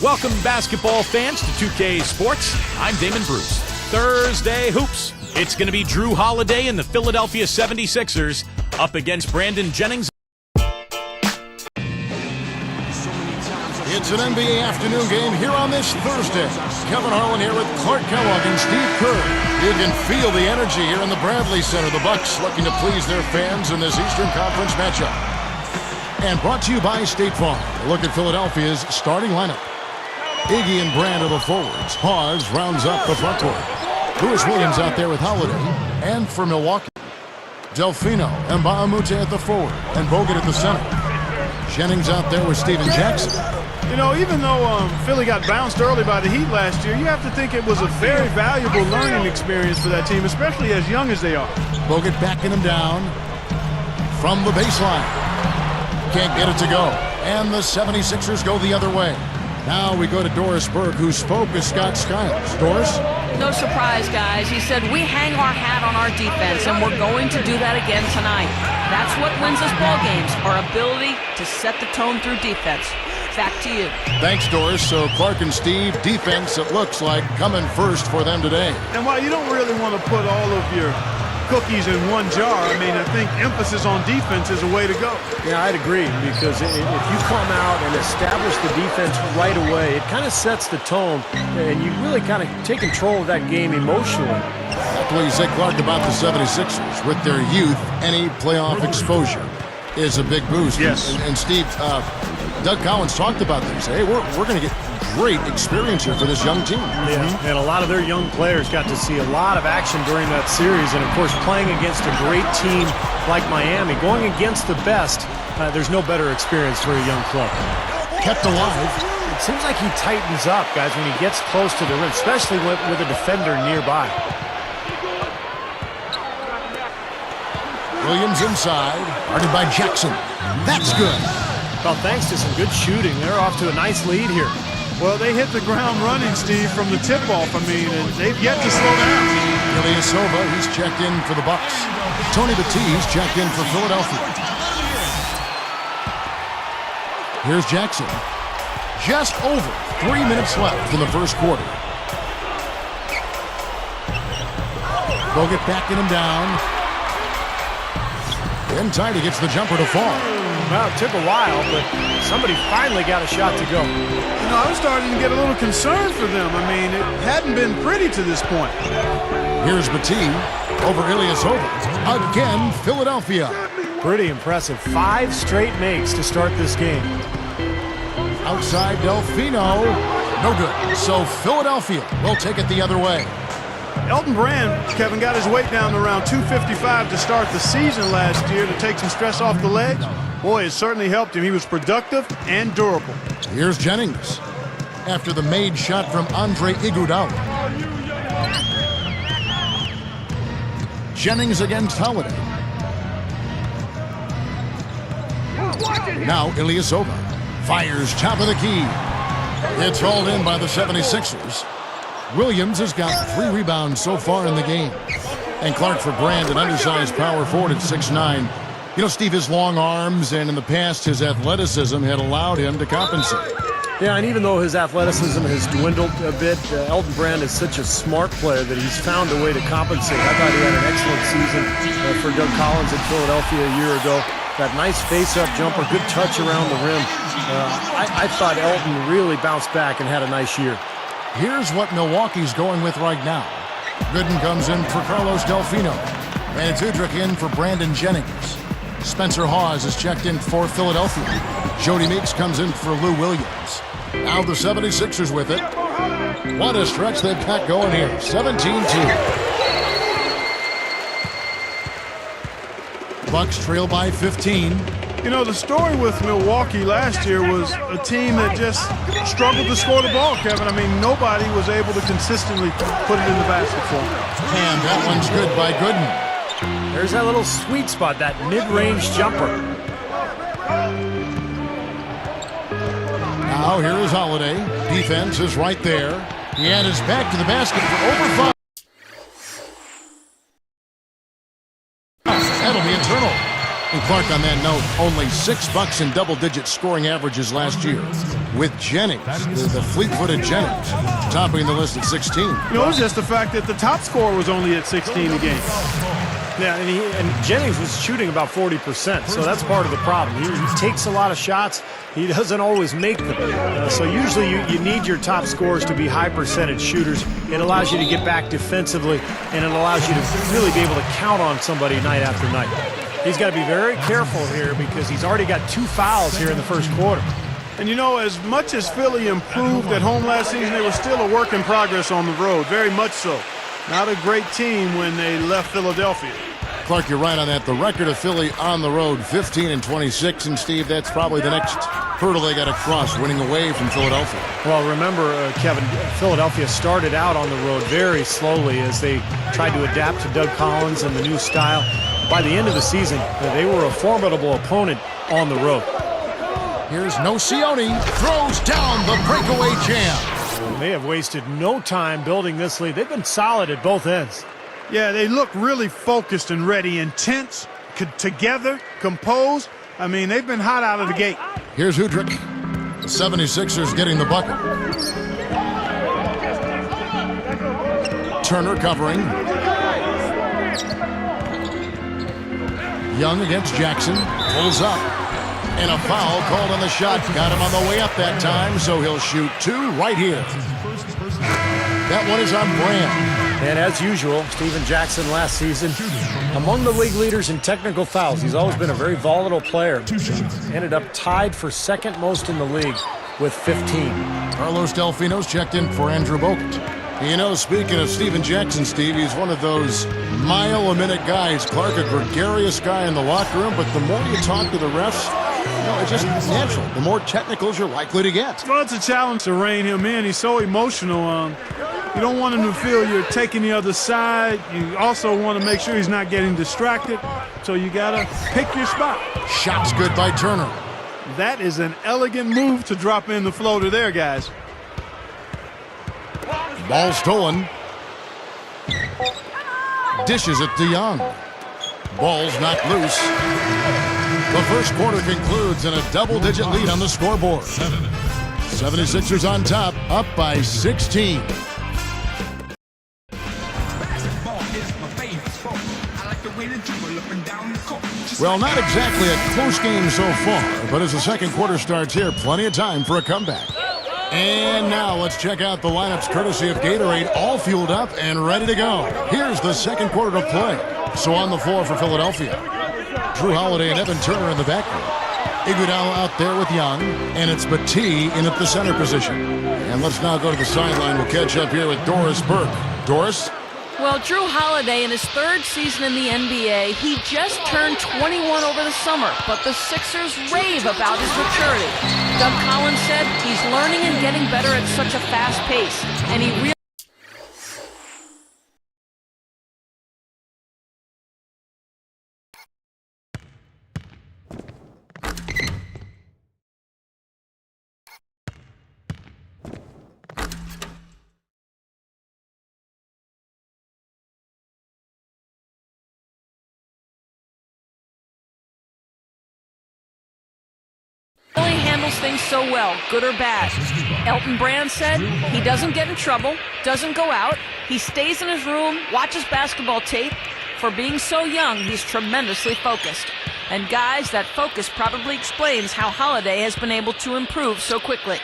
Welcome, basketball fans, to 2K Sports. I'm Damon Bruce. Thursday Hoops. It's going to be Drew Holiday and the Philadelphia 76ers up against Brandon Jennings. It's an NBA afternoon game here on this Thursday. Kevin Harlan here with Clark Kellogg and Steve Kerr. You can feel the energy here in the Bradley Center. The Bucks looking to please their fans in this Eastern Conference matchup. And brought to you by State Farm. A look at Philadelphia's starting lineup. Iggy and Brand are the forwards. Hawes rounds up the front court. Lewis Williams out there with Holiday. And for Milwaukee, Delfino and Baamute at the forward. And Bogut at the center. Jennings out there with Steven Jackson. You know, even though Philly got bounced early by the Heat last year, you have to think it was a very valuable learning experience for that team, especially as young as they are. Bogut backing him down from the baseline. Can't get it to go. And the 76ers go the other way. Now we go to Doris Burke, who spoke with Scott Skiles. Doris? No surprise, guys. He said, we hang our hat on our defense, and we're going to do that again tonight. That's what wins us ball games, our ability to set the tone through defense. Back to you. Thanks, Doris. So Clark and Steve, defense, it looks like, coming first for them today. And while you don't really want to put all of your cookies in one jar, I mean, I think emphasis on defense is a way to go. Yeah, I'd agree, because if you come out and establish the defense right away, it kind of sets the tone, and you really kind of take control of that game emotionally. That's what you say, Clark, about the 76ers. With their youth, any playoff exposure is a big boost. Yes. And Steve, Doug Collins talked about this. Hey, we're going to get great experience here for this young team. Yeah, and a lot of their young players got to see a lot of action during that series, and of course playing against a great team like Miami, going against the best, there's no better experience for a young club. Kept alive. It seems like he tightens up, guys, when he gets close to the rim, especially with a defender nearby. Williams inside, guarded by Jackson. That's good. Well, thanks to some good shooting, they're off to a nice lead here. Well, they hit the ground running, Steve, from the tip-off, and they've yet to slow down. Ilyasova, he's checked in for the Bucks. Tony Batiste checked in for Philadelphia. Here's Jackson. Just over 3 minutes left in the first quarter. Bogut backing him down. In tight, he gets the jumper to fall. Well, it took a while, but somebody finally got a shot to go. You know, I was starting to get a little concerned for them. I mean, it hadn't been pretty to this point. Here's Batiste over Ilyasova. Again, Philadelphia. Pretty impressive. 5 straight makes to start this game. Outside Delfino. No good. So Philadelphia will take it the other way. Elton Brand, Kevin, got his weight down to around 255 to start the season last year to take some stress off the legs. Boy, it certainly helped him. He was productive and durable. Here's Jennings after the made shot from Andre Iguodala. Jennings against Holiday. Now Ilyasova fires top of the key. It's hauled in by the 76ers. Williams has got 3 rebounds so far in the game. And Clark for Brand, an undersized power forward at 6'9". You know, Steve, his long arms and in the past his athleticism had allowed him to compensate. Yeah, and even though his athleticism has dwindled a bit, Elton Brand is such a smart player that he's found a way to compensate. I thought he had an excellent season for Doug Collins in Philadelphia a year ago. That nice face-up jumper, good touch around the rim. I thought Elton really bounced back and had a nice year. Here's what Milwaukee's going with right now. Gooden comes in for Carlos Delfino. And it's Udrich in for Brandon Jennings. Spencer Hawes is checked in for Philadelphia. Jody Meeks comes in for Lou Williams. Now the 76ers with it. What a stretch they've got going here. 17-2. Bucks trail by 15. You know, the story with Milwaukee last year was a team that just struggled to score the ball, Kevin. I mean, nobody was able to consistently put it in the basket for them. And that one's good by Gooden. There's that little sweet spot, that mid-range jumper. Now here is Holiday. Defense is right there. He had his back to the basket for over 5. That'll be internal. And Clark, on that note, only $6 in double-digit scoring averages last year. With Jennings, the fleet-footed Jennings, topping the list at 16. You know, it was just the fact that the top scorer was only at 16 a game. Yeah, and Jennings was shooting about 40%, so that's part of the problem. He takes a lot of shots. He doesn't always make them. So usually you need your top scorers to be high percentage shooters. It allows you to get back defensively, and it allows you to really be able to count on somebody night after night. He's got to be very careful here because he's already got 2 fouls here in the first quarter. And you know, as much as Philly improved at home last season, they were still a work in progress on the road, very much so. Not a great team when they left Philadelphia. Clark, you're right on that. The record of Philly on the road, 15-26. And, Steve, that's probably the next hurdle they got to cross, winning away from Philadelphia. Well, remember, Kevin, Philadelphia started out on the road very slowly as they tried to adapt to Doug Collins and the new style. By the end of the season, they were a formidable opponent on the road. Here's Nocioni, throws down the breakaway jam. They have wasted no time building this lead. They've been solid at both ends. Yeah, they look really focused and ready, intense, together, composed. I mean, they've been hot out of the gate. Here's Udrich. The 76ers getting the bucket. Turner covering. Young against Jackson. Pulls up. And a foul called on the shot. Got him on the way up that time, so he'll shoot 2 right here. That one is on Brand. And as usual, Steven Jackson last season, among the league leaders in technical fouls. He's always been a very volatile player. Ended up tied for second most in the league with 15. Carlos Delfino's checked in for Andrew Bogut. You know, speaking of Steven Jackson, Steve, he's one of those mile-a-minute guys. Clark, a gregarious guy in the locker room, but the more you talk to the refs, you know, it's just natural. The more technicals you're likely to get. Well, it's a challenge to rein him in. He's so emotional. You don't want him to feel you're taking the other side. You also want to make sure he's not getting distracted. So you got to pick your spot. Shot's good by Turner. That is an elegant move to drop in the floater there, guys. Ball stolen. Dishes it to Young. Ball's knocked loose. The first quarter concludes in a double-digit lead on the scoreboard. 76ers on top, up by 16. Well, not exactly a close game so far, but as the second quarter starts here, plenty of time for a comeback. And now let's check out the lineups courtesy of Gatorade, all fueled up and ready to go. Here's the second quarter to play. So on the floor for Philadelphia, Drew Holiday and Evan Turner in the backcourt. Iguodala out there with Young, and it's Battie in at the center position. And let's now go to the sideline. We'll catch up here with Doris Burke. Doris? Well, Drew Holiday, in his 3rd season in the NBA, he just turned 21 over the summer, but the Sixers rave about his maturity. Doug Collins said he's learning and getting better at such a fast pace, and he really handles things so well, good or bad. Elton Brand said he doesn't get in trouble, doesn't go out, he stays in his room, watches basketball tape. For being so young, he's tremendously focused. And guys, that focus probably explains how Holiday has been able to improve so quickly.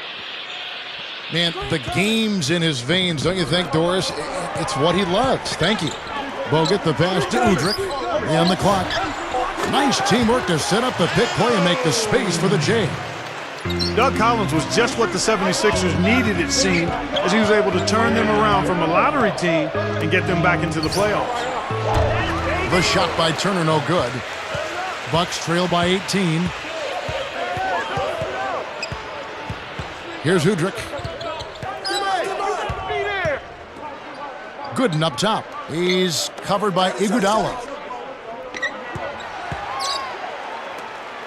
Man, the game's in his veins, don't you think, Doris? It's what he loves. Thank you. Bogut, the pass to Udrich. And the clock. Nice teamwork to set up the pick play and make the space for the J. Doug Collins was just what the 76ers needed, it seemed, as he was able to turn them around from a lottery team and get them back into the playoffs. The shot by Turner, no good. Bucks trail by 18. Here's Udrich. Gooden up top. He's covered by Iguodala.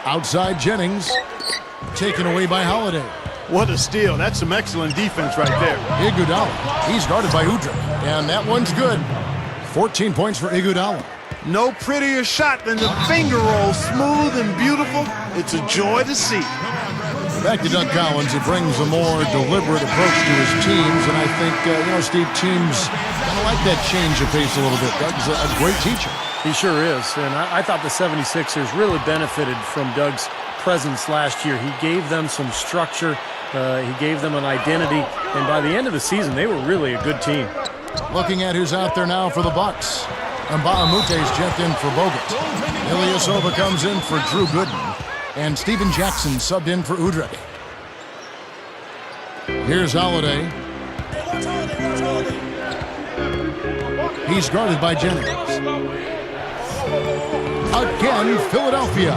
Outside Jennings. Taken away by Holiday. What a steal. That's some excellent defense right there. Iguodala. He's guarded by Udrich. And that one's good. 14 points for Iguodala. No prettier shot than the finger roll, smooth and beautiful. It's a joy to see. Back to Doug Collins, who brings a more deliberate approach to his teams, and I think, Steve, teams kind of like that change of pace a little bit. Doug's a great teacher. He sure is, and I thought the 76ers really benefited from Doug's presence last year. He gave them some structure, he gave them an identity, and by the end of the season, they were really a good team. Looking at who's out there now for the Bucks. Mbaamute's checked in for Bogut. Ilyasova comes in for Drew Gooden. And Steven Jackson subbed in for Udrih. Here's Holiday. He's guarded by Jennings. Again, Philadelphia.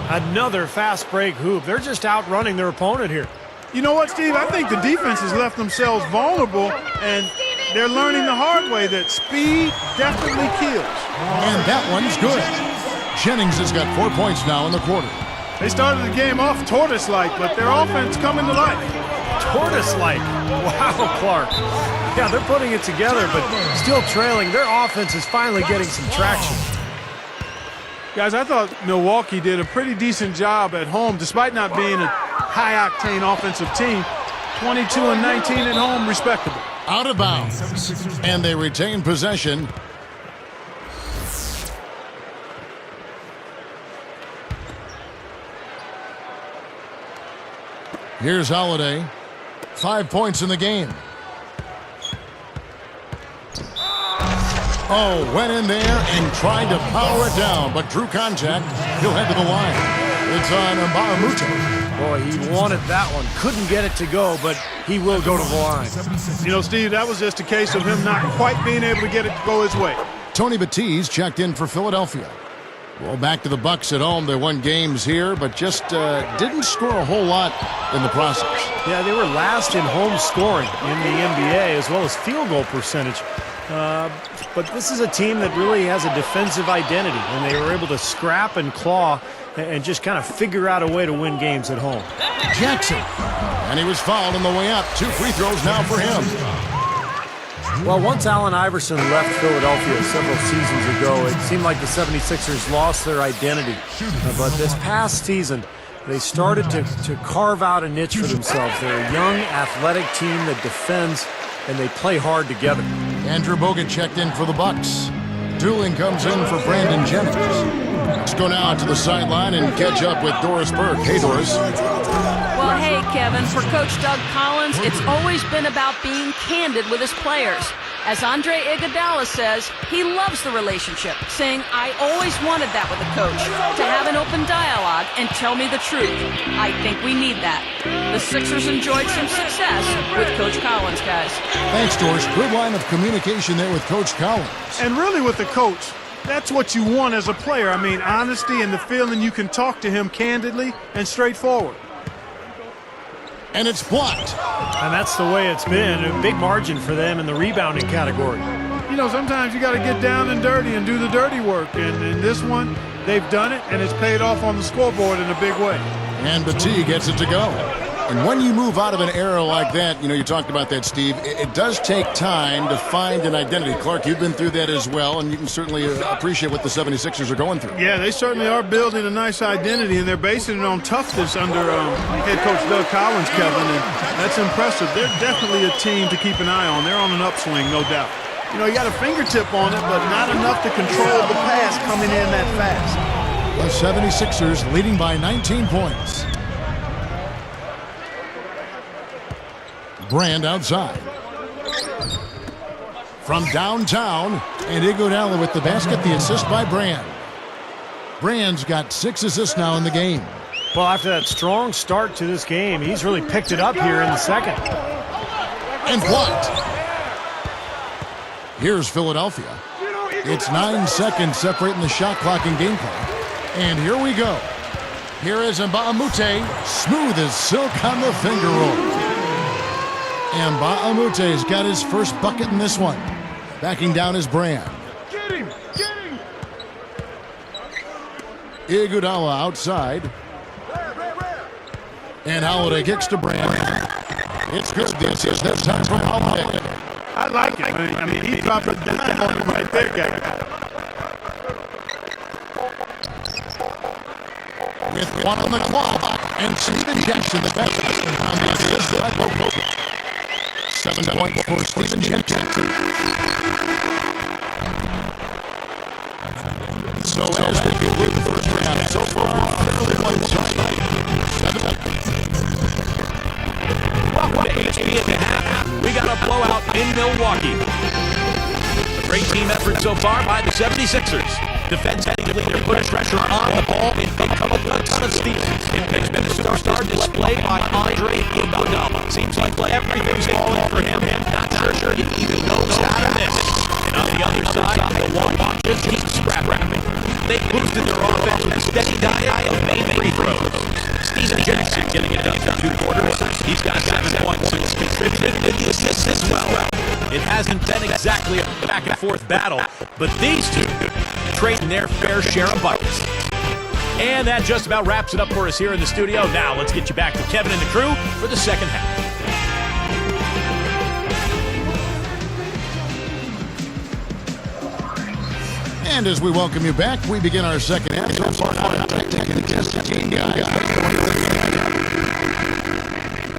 Another fast break hoop. They're just outrunning their opponent here. You know what, Steve? I think the defense has left themselves vulnerable, and they're learning the hard way that speed definitely kills. And that one's good. Jennings has got 4 points now in the quarter. They started the game off tortoise-like, but their offense coming to life. Tortoise-like. Wow, Clark. Yeah, they're putting it together, but still trailing. Their offense is finally getting some traction. Guys, I thought Milwaukee did a pretty decent job at home, despite not being a high-octane offensive team. 22 and 19 at home, respectable. Out of bounds. And they retain possession. Here's Holiday. 5 points in the game. Oh, went in there and tried to power it down, but drew contact. He'll head to the line. It's on Mbaamoute. Boy, he wanted that one. Couldn't get it to go, but he will go to the line. You know, Steve, that was just a case of him not quite being able to get it to go his way. Tony Batiste checked in for Philadelphia. Well, back to the Bucks at home. They won games here, but just didn't score a whole lot in the process. Yeah, they were last in home scoring in the NBA, as well as field goal percentage. But this is a team that really has a defensive identity, and they were able to scrap and claw and just kind of figure out a way to win games at home. Jackson, and he was fouled on the way up. 2 free throws now for him. Well, once Allen Iverson left Philadelphia several seasons ago, it seemed like the 76ers lost their identity. But this past season, they started to carve out a niche for themselves. They're a young, athletic team that defends, and they play hard together. Andrew Bogut checked in for the Bucks. Dooling comes in for Brandon Jennings. Let's go now to the sideline and catch up with Doris Burke. Hey, Doris. Well, hey, Kevin, for Coach Doug Collins, it's always been about being candid with his players. As Andre Iguodala says, he loves the relationship, saying, I always wanted that with a coach, to have an open dialogue and tell me the truth. I think we need that. The Sixers enjoyed some success with Coach Collins, guys. Thanks, Doris. Good line of communication there with Coach Collins. And really with the coach, that's what you want as a player. I mean, honesty and the feeling you can talk to him candidly and straightforward. And it's blocked. And that's the way it's been. A big margin for them in the rebounding category. You know, sometimes you got to get down and dirty and do the dirty work. And in this one, they've done it, and it's paid off on the scoreboard in a big way. And Batiste gets it to go. And when you move out of an era like that, you know, you talked about that, Steve, it does take time to find an identity. Clark, you've been through that as well, and you can certainly appreciate what the 76ers are going through. Yeah, they certainly are building a nice identity, and they're basing it on toughness under head coach Doug Collins, Kevin, and that's impressive. They're definitely a team to keep an eye on. They're on an upswing, no doubt. You know, you got a fingertip on it, but not enough to control the pass coming in that fast. The 76ers leading by 19 points. Brand outside. From downtown, and Iguodala with the basket, the assist by Brand. Brand's got 6 assists now in the game. Well, after that strong start to this game, he's really picked it up here in the second. And blocked. Here's Philadelphia. It's 9 seconds separating the shot clock and gameplay. And here we go. Here is Mbaamoute, smooth as silk on the finger roll. And Mbaamute's got his first bucket in this one. Backing down his Brand. Get him! Get him! Iguodala outside. And Holiday kicks to Brand. It's good. This is this time from Holiday. I like it. I mean, he dropped a dime on him right there, guy. 1 on the clock. And Steven Jackson, the best on the assist by Bogut. 7 points for Steven Jackson. So as we conclude the first round, so far we're fairly light tonight. 7. Welcome to HB at the half. We got a blowout in Milwaukee. A great team effort so far by the 76ers. Defensively, they're putting pressure on the ball and they come up with a ton of steals. It's been a star display by Andre Iguodala. Seems like everything's falling for him. Not sure he even knows how to miss. And on the other side, Milwaukee just keeps scrapping. They boosted their offense with a steady diet of made free throws. Steven Jackson getting it done for 2 quarters. He's got 7 points and contributed to the assists as well. It hasn't been exactly a back-and-forth battle, but these two trading their fair share of buckets. And that just about wraps it up for us here in the studio. Now let's get you back to Kevin and the crew for the second half. And as we welcome you back, we begin our second half. So far, taking against the team guys.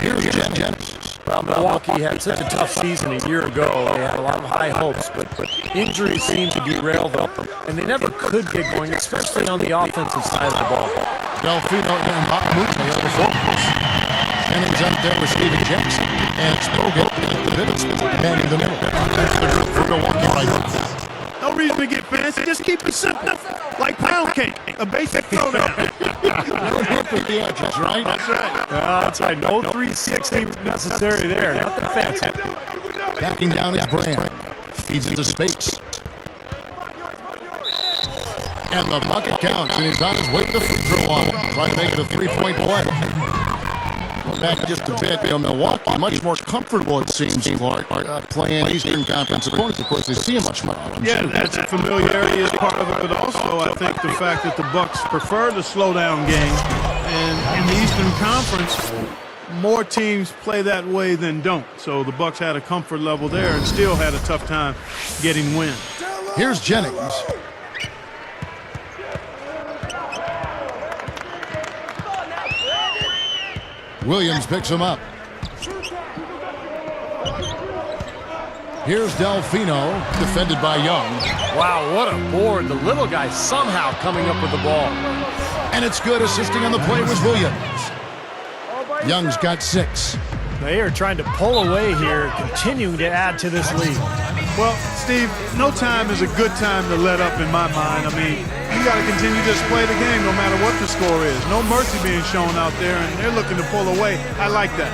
Here's Jennings. Well, Milwaukee had such a tough season a year ago. They had a lot of high hopes, but injuries seemed to derail them, and they never could get going, especially on the offensive side of the ball. Delfino and Mute on the focus. Jennings up there with Steven Jackson. And it's Bogut at the minutes, man in the middle. That's the group for Milwaukee right now. No reason to get fancy. Just keep it simple. Like pound cake. A basic throwdown. No hook with the edges, right? That's right. That's right. No 360 necessary there. Nothing fancy. Backing down his brand. Feeds into space. And the bucket counts, and he's on his way to the free throw line. Trying to make it a 3-point play. Back just a bit, Milwaukee much more comfortable, it seems, Clark, playing Eastern Conference opponents. Of course, they see him much more. Yeah, that's familiarity is part of it, but also I think the fact that the Bucks prefer the slow-down game, and in the Eastern Conference, more teams play that way than don't. So the Bucks had a comfort level there and still had a tough time getting wins. Here's Jennings. Williams picks him up. Here's Delfino, defended by Young. Wow, what a board. The little guy somehow coming up with the ball. And it's good. Assisting on the play was Williams. Young's got 6. They are trying to pull away here, continuing to add to this lead. Well, Steve, no time is a good time to let up in my mind. I mean, you got to continue to just play the game no matter what the score is. No mercy being shown out there, and they're looking to pull away. I like that.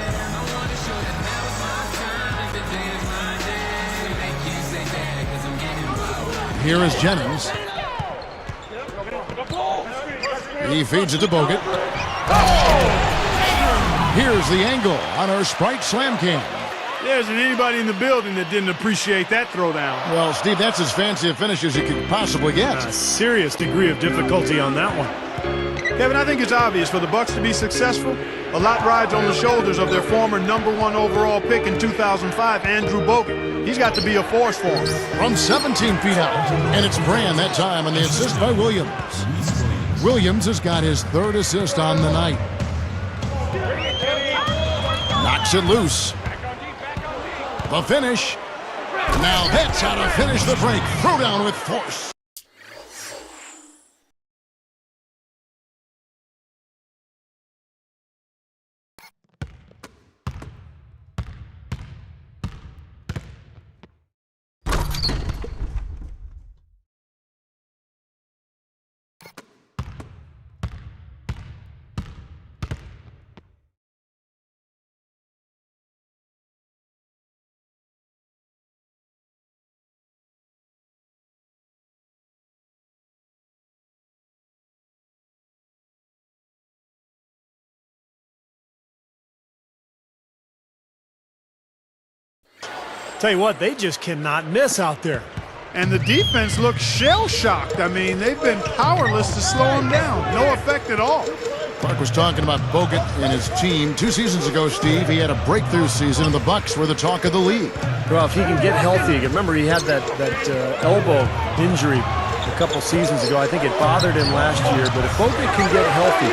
Here is Jennings. He feeds it to Bogut. Here's the angle on our Sprite Slam Cam. There isn't anybody in the building that didn't appreciate that throwdown. Well, Steve, that's as fancy a finish as you could possibly get. A serious degree of difficulty on that one. Kevin, I think it's obvious for the Bucks to be successful. A lot rides on the shoulders of their former #1 overall pick in 2005, Andrew Bogut. He's got to be a force for him. From 17 feet out, and it's Brand that time on the assist by Williams. Williams has got his 3rd assist on the night. Knocks it loose. The finish. Now that's how to finish the break. Throw down with force. Tell you what, they just cannot miss out there. And the defense looks shell-shocked. I mean, they've been powerless to slow him down. No effect at all. Clark was talking about Bogut and his team 2 seasons ago, Steve. He had a breakthrough season, and the Bucks were the talk of the league. Well, if he can get healthy, remember he had that elbow injury a couple seasons ago. I think it bothered him last year. But if Bogut can get healthy,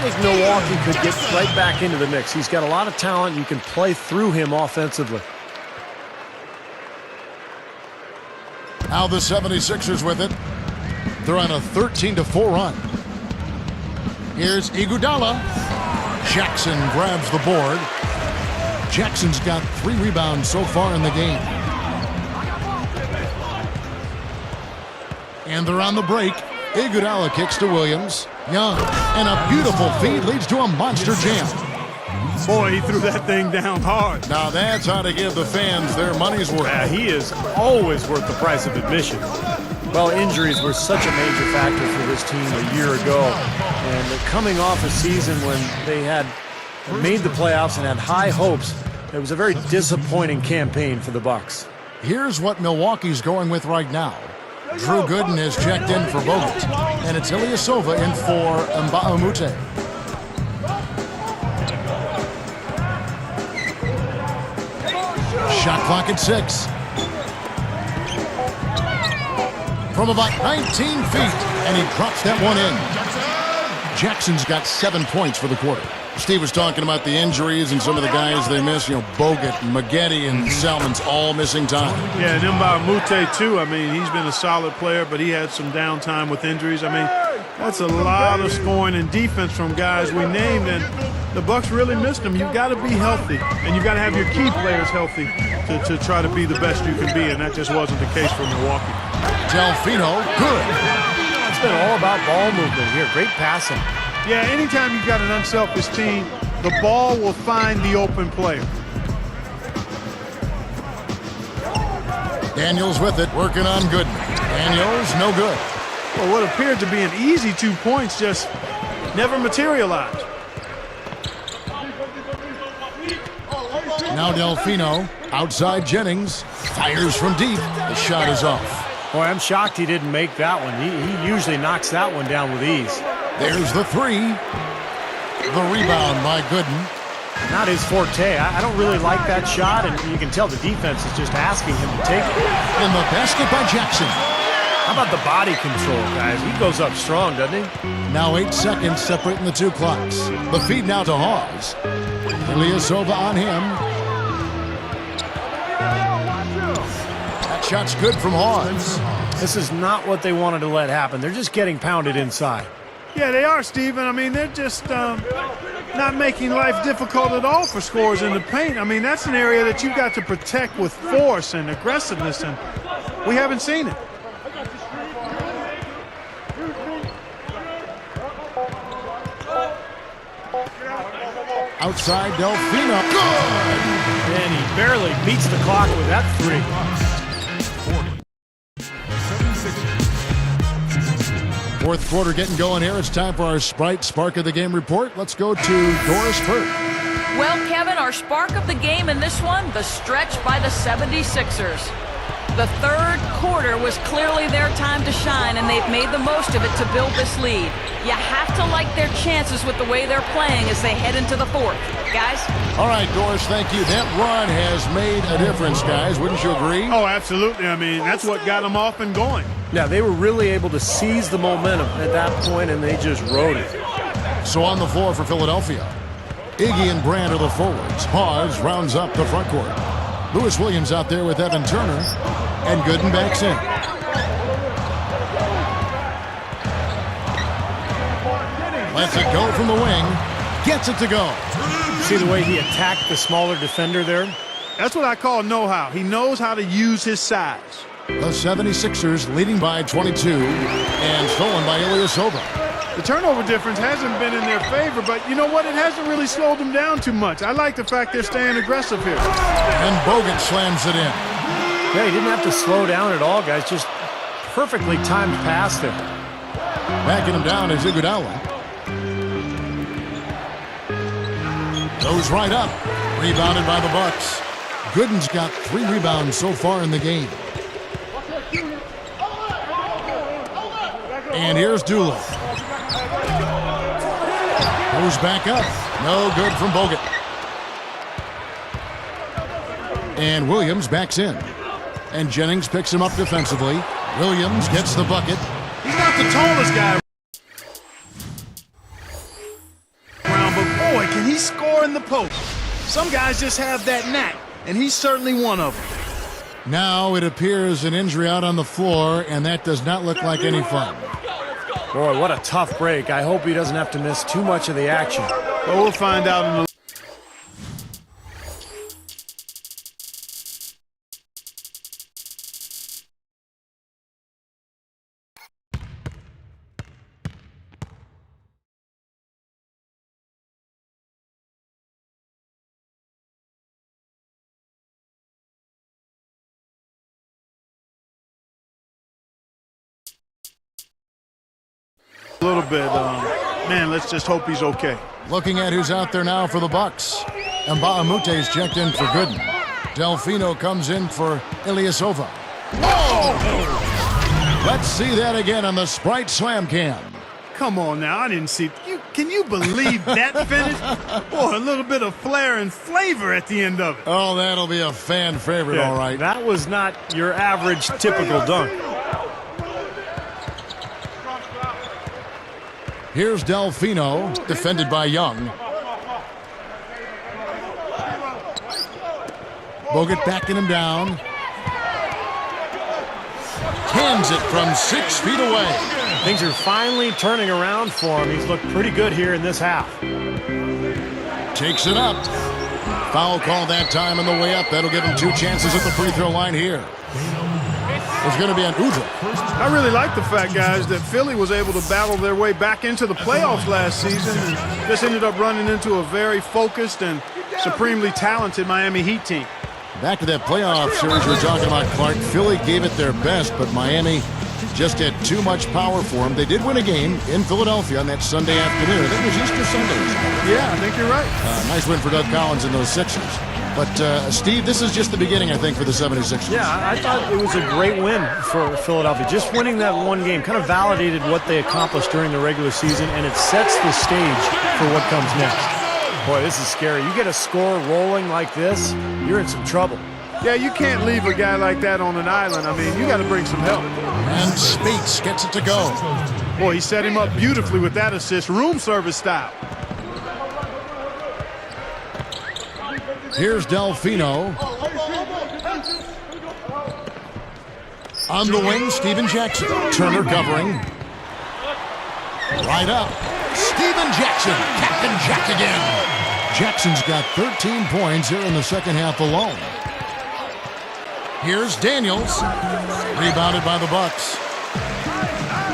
think Milwaukee could get right back into the mix. He's got a lot of talent. You can play through him offensively. Now the 76ers with it. They're on a 13-4 run. Here's Iguodala. Jackson grabs the board. Jackson's got 3 rebounds so far in the game. And they're on the break. Iguodala kicks to Williams. Young. And a beautiful feed leads to a monster jam. Boy, he threw that thing down hard. Now that's how to give the fans their money's worth. He is always worth the price of admission. Well, injuries were such a major factor for this team a year ago. And coming off a season when they had made the playoffs and had high hopes, it was a very disappointing campaign for the Bucks. Here's what Milwaukee's going with right now. Drew Gooden has checked in for Bogut. And it's Ilyasova in for Mbamute. Shot clock at 6. From about 19 feet, and he drops that one in. Jackson's got 7 points for the quarter. Steve was talking about the injuries and some of the guys they missed. You know, Bogut, Maggette, and Salmon's all missing time. Yeah, and Mbamute too. I mean, he's been a solid player, but he had some downtime with injuries. I mean, that's a lot of scoring and defense from guys we named, and the Bucks really missed them. You've got to be healthy, and you've got to have your key players healthy to try to be the best you can be, and that just wasn't the case for Milwaukee. Delfino, good. It's been all about ball movement here. Great passing. Yeah, anytime you've got an unselfish team, the ball will find the open player. Daniels with it, working on Gooden. Daniels, no good. Well, what appeared to be an easy 2 points just never materialized. Now Delfino, outside Jennings, fires from deep. The shot is off. Boy, I'm shocked he didn't make that one. He usually knocks that one down with ease. There's the 3. The rebound by Gooden. Not his forte. I don't really like that shot, and you can tell the defense is just asking him to take it. In the basket by Jackson. How about the body control, guys? He goes up strong, doesn't he? Now 8 seconds separating the 2 clocks. The feed now to Hawes. Ilyasova on him. That shot's good from Hawes. This is not what they wanted to let happen. They're just getting pounded inside. Yeah, they are, Steven. I mean, they're just not making life difficult at all for scorers in the paint. I mean, that's an area that you've got to protect with force and aggressiveness, and we haven't seen it. Outside Delfino. Good! And he barely beats the clock with that 3. Fourth quarter getting going here. It's time for our Sprite Spark of the Game report. Let's go to Doris Pert. Well, Kevin, our spark of the game in this one, the stretch by the 76ers. The third quarter was clearly their time to shine, and they've made the most of it to build this lead. You have to like their chances with the way they're playing as they head into the fourth. Guys? All right, Doris, thank you. That run has made a difference, guys. Wouldn't you agree? Oh, absolutely. I mean, that's what got them off and going. Yeah, they were really able to seize the momentum at that point, and they just rode it. So on the floor for Philadelphia, Iggy and Brand are the forwards. Hawes rounds up the front court. Lewis Williams out there with Evan Turner, and Gooden backs in. Lets it go from the wing. Gets it to go. See the way he attacked the smaller defender there? That's what I call know-how. He knows how to use his size. The 76ers leading by 22 and stolen by Ilyasova. The turnover difference hasn't been in their favor, but you know what? It hasn't really slowed them down too much. I like the fact they're staying aggressive here. And Bogut slams it in. Yeah, he didn't have to slow down at all, guys. Just perfectly timed pass there. Backing him down is Iguodala. Goes right up. Rebounded by the Bucks. Gooden's got 3 rebounds so far in the game. And here's Dula. Goes back up. No good from Bogut. And Williams backs in. And Jennings picks him up defensively. Williams gets the bucket. He's not the tallest guy. He's scoring the post. Some guys just have that knack, and he's certainly one of them. Now it appears an injury out on the floor, and that does not look like any fun. Boy, what a tough break. I hope he doesn't have to miss too much of the action. But we'll find out in a little bit. Man, let's just hope he's okay. Looking at who's out there now for the Bucks. Mbaamute's checked in for Gooden. Delfino comes in for Ilyasova. Whoa! Let's see that again on the Sprite Slam Cam. Come on now, I didn't see. Can you believe that finish? Boy, a little bit of flair and flavor at the end of it. Oh, that'll be a fan favorite, all right. That was not your average typical dunk. Here's Delfino, defended by Young. Bogut backing him down. Cans it from 6 feet away. Things are finally turning around for him. He's looked pretty good here in this half. Takes it up. Foul call that time on the way up. That'll give him 2 chances at the free throw line here. It's going to be an Udrih. I really like the fact, guys, that Philly was able to battle their way back into the playoffs last season and just ended up running into a very focused and supremely talented Miami Heat team. Back to that playoff series we're talking about, Clark. Philly gave it their best, but Miami just had too much power for them. They did win a game in Philadelphia on that Sunday afternoon. I think it was Easter Sunday. Yeah, I think you're right. Nice win for Doug Collins and those Sixers. But, Steve, this is just the beginning, I think, for the 76ers. Yeah, I thought it was a great win for Philadelphia. Just winning that one game kind of validated what they accomplished during the regular season, and it sets the stage for what comes next. Boy, this is scary. You get a score rolling like this, you're in some trouble. Yeah, you can't leave a guy like that on an island. I mean, you got to bring some help. And Spates gets it to go. Boy, he set him up beautifully with that assist, room service style. Here's Delfino. On the wing, Steven Jackson. Turner covering. Right up. Steven Jackson. Captain Jack again. Jackson's got 13 points here in the second half alone. Here's Daniels. Rebounded by the Bucks.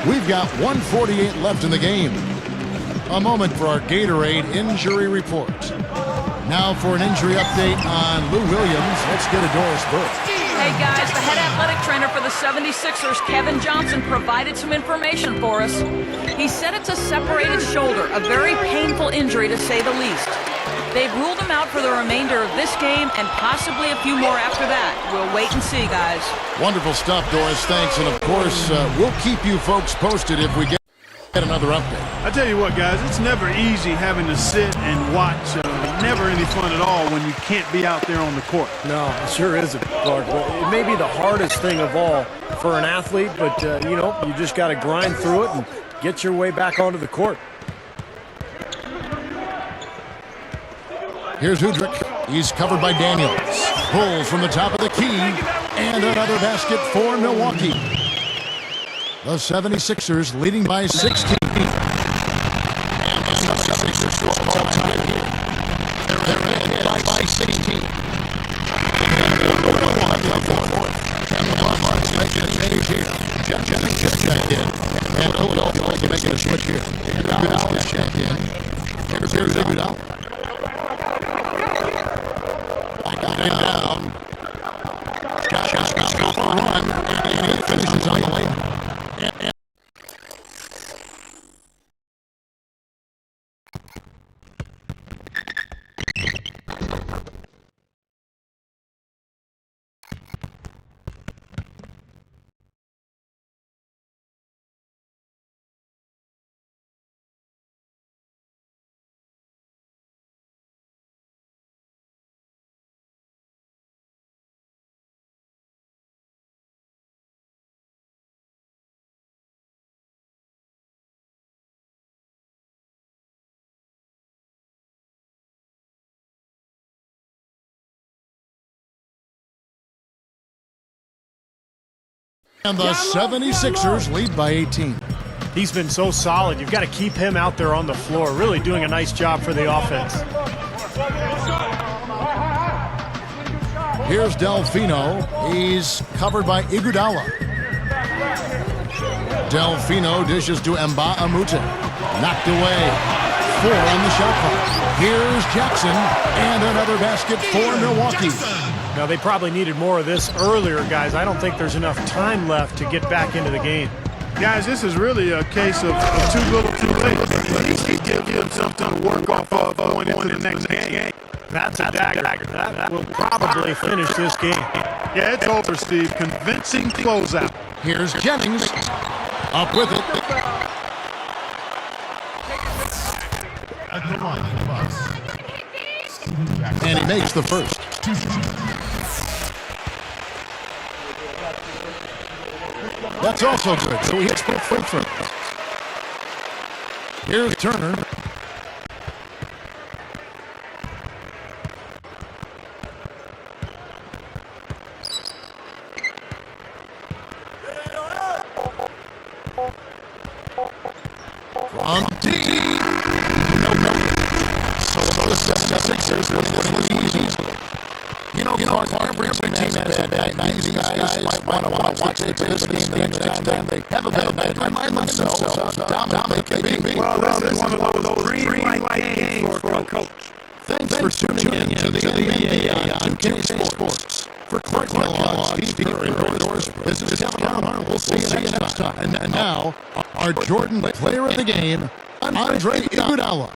We've got 1:48 left in the game. A moment for our Gatorade injury report. Now for an injury update on Lou Williams. Let's get a Doris Burke. Hey guys, the head athletic trainer for the 76ers, Kevin Johnson, provided some information for us. He said it's a separated shoulder, a very painful injury to say the least. They've ruled him out for the remainder of this game and possibly a few more after that. We'll wait and see, guys. Wonderful stuff, Doris. Thanks. And, of course, we'll keep you folks posted if we get another update. I tell you what, guys, it's never easy having to sit and watch. Never any fun at all when you can't be out there on the court. No, it sure isn't, Clark. It may be the hardest thing of all for an athlete, but, you know, you just got to grind through it and get your way back onto the court. Here's Udrih. He's covered by Daniels. Pulls from the top of the key. And another basket for Milwaukee. The 76ers leading by 16. And the 76ers go all time here. They're ahead by 16. And the Bucks making a change here. Jackson checked in. And Philadelphia making a switch here. Iguodala checked in. Here's Iguodala. Got it down. Josh got off a run. And he finishes on the lane. And the 76ers lead by 18. He's been so solid. You've got to keep him out there on the floor, really doing a nice job for the offense. Here's Delfino. He's covered by Iguodala. Delfino dishes to Mba Amute. Knocked away. 4 on the shot clock. Here's Jackson. And another basket for Milwaukee. Now, they probably needed more of this earlier, guys. I don't think there's enough time left to get back into the game. Guys, this is really a case of too little, too late. At least he give him something to work off of going into the next game. That's a dagger. That will probably finish this game. Yeah, it's over, Steve. Convincing closeout. Here's Jennings. Up with it. And he makes the first. That's also good. So he hits both free throws. Here's Turner. On D. No. So the 76ers winning easily. You know, every team has a bad night. These guys might want to watch it for this game the next time they have a bad night. Remind themselves how dominant they can be. Well, this is one of those dream-like games for a coach. Thanks for tuning in to the NBA on 2K Sports. For Clark Kellogg, Steve Kerr, indoors, this is Kevin Harlan. We'll see you next time. And now, our Jordan Player of the Game, Andre Iguodala.